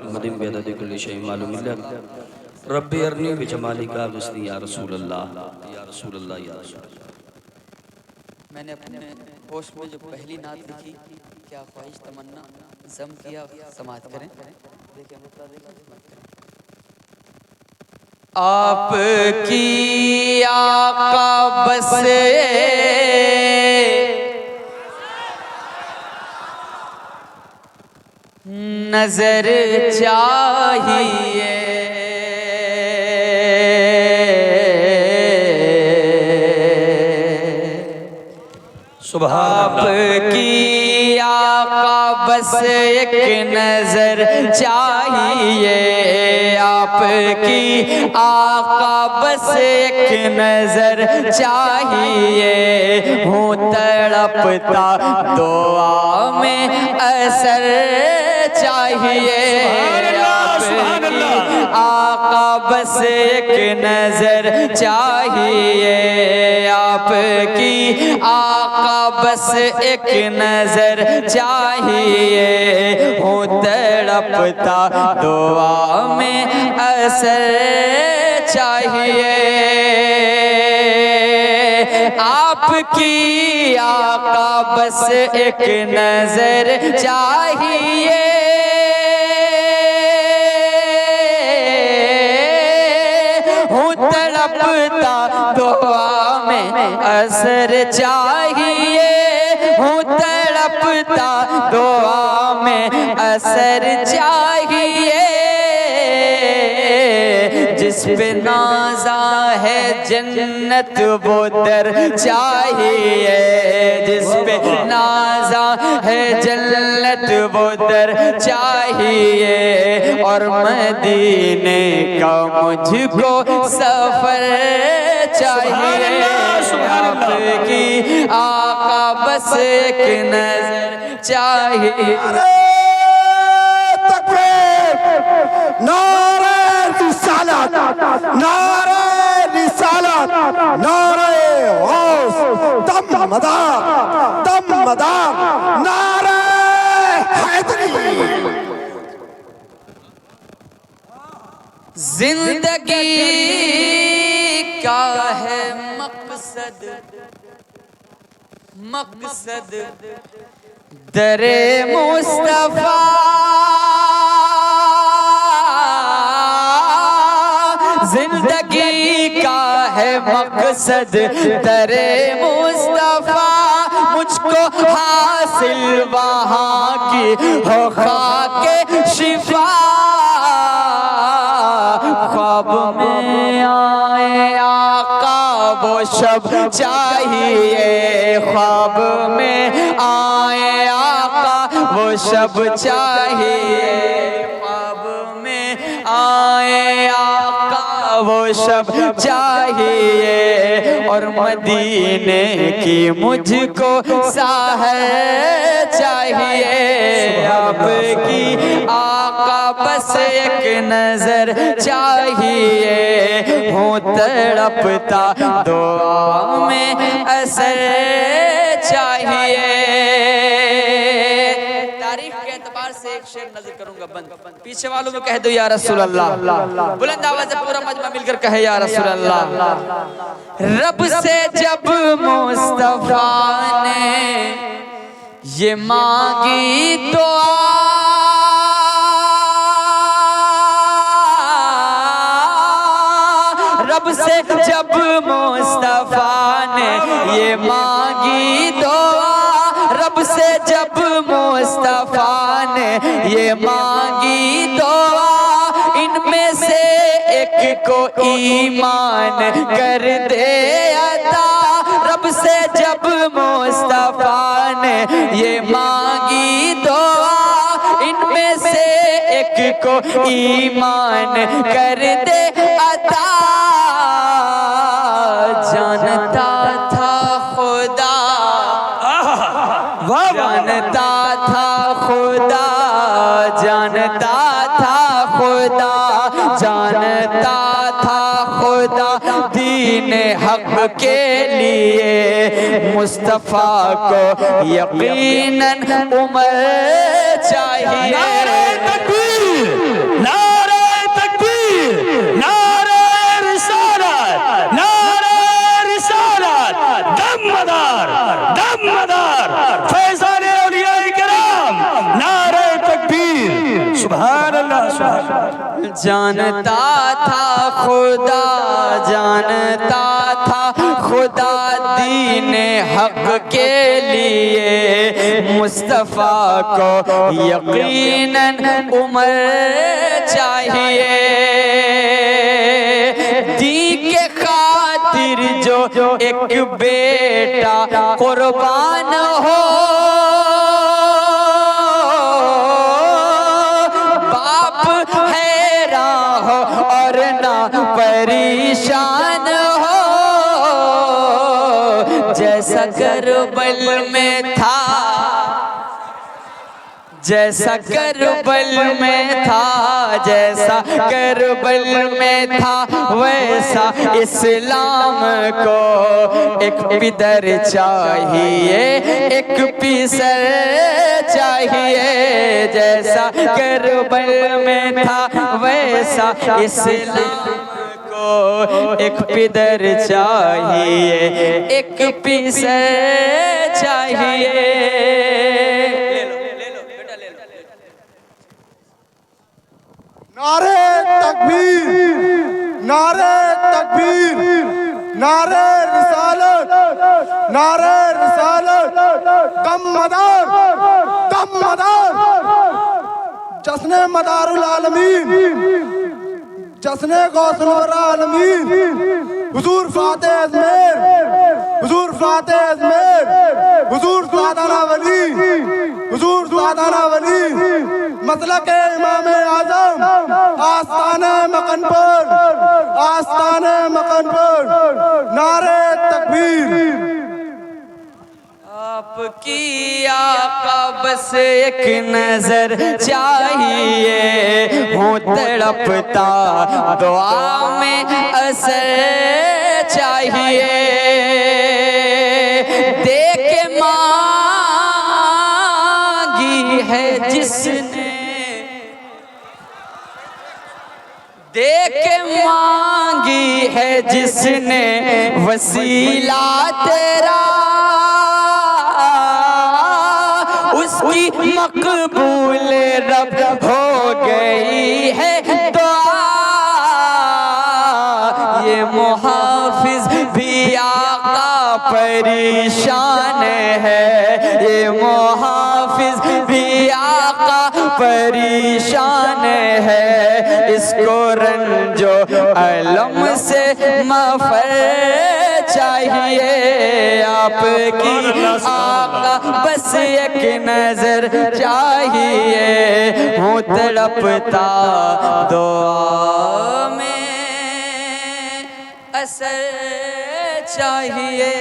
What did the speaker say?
मुहम्मदिन बिअदद कुल्लि शैइन मालूम लक रब्बी अरनी बिजमालिका गुस्नी या रसूल अल्लाह या रसूल अल्लाह या रसूल अल्लाह। मैंने अपने होश में जो पहली नात लिखी, क्या ख्वाहिश तमन्ना जम किया, समात करें। देखिए आपकी आका बस नजर चाहिए, आपकी आका बस एक नजर चाहिए, आपकी आका बस एक नजर चाहिए। हूँ तड़पता दुआ में असर चाहिए, आपकी आका बस एक नजर चाहिए, आपकी आका बस एक नजर चाहिए। हूँ तड़पता दुआ में असर चाहिए, आपकी आका बस एक नजर चाहिए। हूँ तड़पता दुआ में असर चाहिए, हूँ तड़पता दुआ में असर चाहिए। जिस पे नाजा है जन्नत वो दर चाहिए, जिस पे नाजा है जन्नत वो दर चाहिए। और मदीने का मुझको सफर चाहिए, आपकी आका बस एक नजर चाहिए। नारे रिसालत, नारे रिसालत, नारे गौस, दम मदार, नारे हैदरी। जिंदगी का है मकसद, मकसद दरे मुस्तफा। जिंदगी का है मकसद दरे मुस्तफा, मुझको हासिल वहाँ की हो खाके शिफा। ख्वाब में आए आका वो शब चाहिए, ख्वाब में आए आका वो शब चाहिए, ख्वाब में आए आका वो शब चाहिए। और मदीने की मुझको साहर चाहिए, आपकी आका बस एक नजर चाहिए। हूँ तड़पता दुआ में असर चाहिए। तारीफ के एतबार से एक शेर नजर करूंगा बंद, पीछे वालों में कह दो या रसूल अल्लाह, बुलंद आवाज से पूरा मजमा मिलकर कहे या रसूल अल्लाह। रब से जब मुस्तफा ने ये मांगी दुआ, रब से जब मुस्तफा ने ये मांगी दुआ, रब से जब मुस्तफा ने ये मांगी दुआ। इनमें से एक को ईमान कर दे अता, रब से जब मुस्तफा ने ये मांगी दुआ। इनमें से एक को ईमान कर दे अता। जानता था खुदा, जानता था खुदा, जानता था खुदा, जानता था खुदा दीन हक के लिए। मुस्तफा को यकीनन उमर चाहिए, सुभान अल्लाह सुभान अल्लाह। जानता था खुदा, जानता था खुदा दीन हक के लिए, मुस्तफ़ा को यकीनन उमर चाहिए। दी के खातिर जो एक बेटा कुर्बान हो, बाप हैरान हो और ना परेशान हो। जैसा करबल में था, जैसा करबल में था, जैसा करबल में था, वैसा इस्लाम को एक पिदर चाहिए, एक पीसर चाहिए। जैसा करबल में था, वैसा इस्लाम को एक पिदर चाहिए, एक पीसर चाहिए। नारे तकबीर, नारे तकबीर, नारे रिसालत, नारे रिसालत, दम मदार, दम मदार। जश्न मदारुल आलमीन, जश्न गौसुल आलमीन, हुजूर फातेह अजमेर, हुजूर फातेह अजमेर, हुजूर सादाना वली, हुजूर सादाना वली, मसलक इमाम आजम, आस्ताने मकन पर, आस्ताने मकन पर। नारे तकबीर। आपकी आका बस एक नजर चाहिए, हूँ तड़पता दुआ में असर चाहिए। देख मांगी है जिसने, देख मांगी है जिसने, वसीला तेरा उसकी मकबूल रब हो गई है दुआ। ये मुहाफिज भी आका परेशान है, ये मुहाफिज भी आका परेशान है। इसको रंजो अलम से मफर चाहिए। आपकी आका बस एक नजर चाहिए, हूँ तड़पता दुआ में असर चाहिए।